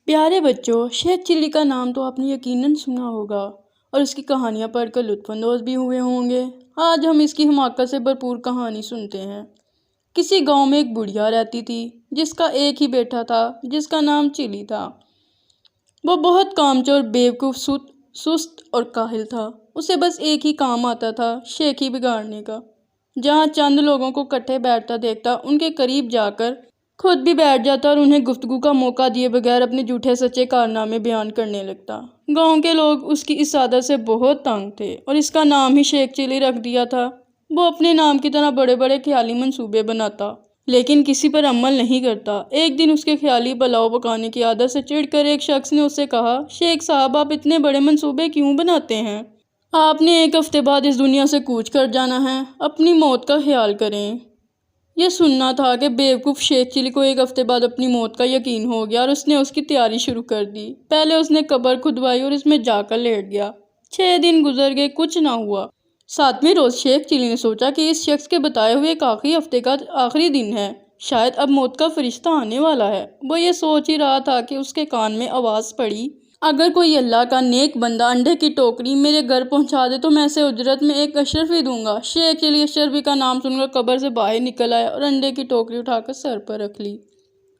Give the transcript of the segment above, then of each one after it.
پیارے بچوں، شیخ چلی کا نام تو آپ نے یقیناً سنا ہوگا اور اس کی کہانیاں پڑھ کر لطف اندوز بھی ہوئے ہوں گے۔ آج ہم اس کی حماقت سے بھرپور کہانی سنتے ہیں۔ کسی گاؤں میں ایک بڑھیا رہتی تھی جس کا ایک ہی بیٹا تھا جس کا نام چلی تھا۔ وہ بہت کامچور، بیوقوف، سست اور کاہل تھا۔ اسے بس ایک ہی کام آتا تھا، شیخی بگاڑنے کا۔ جہاں چند لوگوں کو کٹھے بیٹھتا دیکھتا ان کے قریب جا کر خود بھی بیٹھ جاتا اور انہیں گفتگو کا موقع دیے بغیر اپنے جھوٹے سچے کارنامے بیان کرنے لگتا۔ گاؤں کے لوگ اس کی اس عادت سے بہت تنگ تھے اور اس کا نام ہی شیخ چلی رکھ دیا تھا۔ وہ اپنے نام کی طرح بڑے بڑے خیالی منصوبے بناتا لیکن کسی پر عمل نہیں کرتا۔ ایک دن اس کے خیالی پلاؤ پکانے کی عادت سے چڑھ کر ایک شخص نے اس سے کہا، شیخ صاحب، آپ اتنے بڑے منصوبے کیوں بناتے ہیں؟ آپ نے ایک ہفتے بعد اس دنیا سے کوچ کر جانا ہے، اپنی موت کا خیال کریں۔ یہ سننا تھا کہ بیوقوف شیخ چلی کو ایک ہفتے بعد اپنی موت کا یقین ہو گیا اور اس نے اس کی تیاری شروع کر دی۔ پہلے اس نے قبر کھدوائی اور اس میں جا کر لیٹ گیا۔ 6 دن گزر گئے، کچھ نہ ہوا۔ 7ویں روز شیخ چلی نے سوچا کہ اس شخص کے بتائے ہوئے ایک آخری ہفتے کا آخری دن ہے، شاید اب موت کا فرشتہ آنے والا ہے۔ وہ یہ سوچ ہی رہا تھا کہ اس کے کان میں آواز پڑی، اگر کوئی اللہ کا نیک بندہ انڈے کی ٹوکری میرے گھر پہنچا دے تو میں اسے اجرت میں ایک اشرفی دوں گا۔ شیخ چلی اشرفی کا نام سن کر قبر سے باہر نکل آیا اور انڈے کی ٹوکری اٹھا کر سر پر رکھ لی۔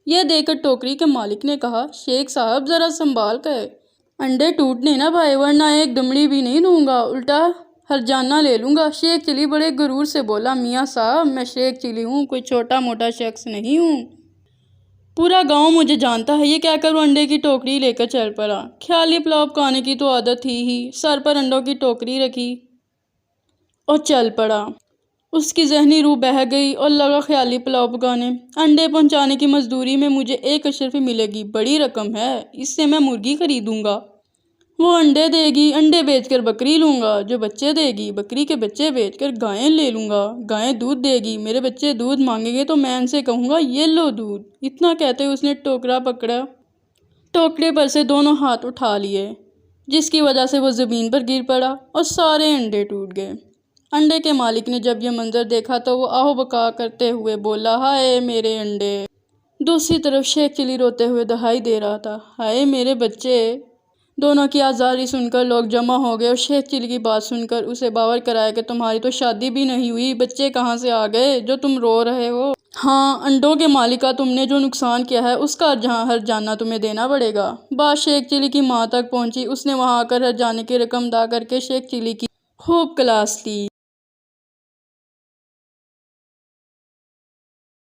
یہ دیکھ کر ٹوکری کے مالک نے کہا، شیخ صاحب، ذرا سنبھال کر انڈے ٹوٹنے نہ پائے ورنہ ایک دمڑی بھی نہیں دوں گا، الٹا ہرجانہ لے لوں گا۔ شیخ چلی بڑے غرور سے بولا، میاں صاحب، میں شیخ چلی ہوں، کوئی چھوٹا موٹا شخص نہیں ہوں۔ پورا گاؤں مجھے جانتا ہے۔ یہ کہہ کر وہ انڈے کی ٹوکری لے کر چل پڑا۔ خیالی پلاؤ پکانے کی تو عادت تھی ہی، سر پر انڈوں کی ٹوکری رکھی اور چل پڑا۔ اس کی ذہنی روح بہہ گئی اور لگا خیالی پلاؤ پکانے۔ انڈے پہنچانے کی مزدوری میں مجھے ایک اشرفی ملے گی، بڑی رقم ہے، اس سے میں مرغی خریدوں گا۔ وہ انڈے دے گی، انڈے بیچ کر بکری لوں گا، جو بچے دے گی، بکری کے بچے بیچ کر گائیں لے لوں گا، گائیں دودھ دے گی، میرے بچے دودھ مانگیں گے تو میں ان سے کہوں گا، یہ لو دودھ۔ اتنا کہتے اس نے ٹوکرا پکڑا، ٹوکرے پر سے دونوں ہاتھ اٹھا لیے، جس کی وجہ سے وہ زمین پر گر پڑا اور سارے انڈے ٹوٹ گئے۔ انڈے کے مالک نے جب یہ منظر دیکھا تو وہ آہ و بکا کرتے ہوئے بولا، ہائے میرے انڈے۔ دوسری طرف شیخ چلی روتے ہوئے دہائی دے رہا تھا، ہائے میرے بچے۔ دونوں کی آزاری سن کر لوگ جمع ہو گئے اور شیخ چلی کی بات سن کر اسے باور کرایا کہ تمہاری تو شادی بھی نہیں ہوئی، بچے کہاں سے آ گئے جو تم رو رہے ہو؟ ہاں، انڈوں کے مالک کا تم نے جو نقصان کیا ہے اس کا ہرجانہ تمہیں دینا پڑے گا۔ بات شیخ چلی کی ماں تک پہنچی۔ اس نے وہاں آ کر ہرجانے کی رقم ادا کر کے شیخ چلی کی خوب کلاس لی۔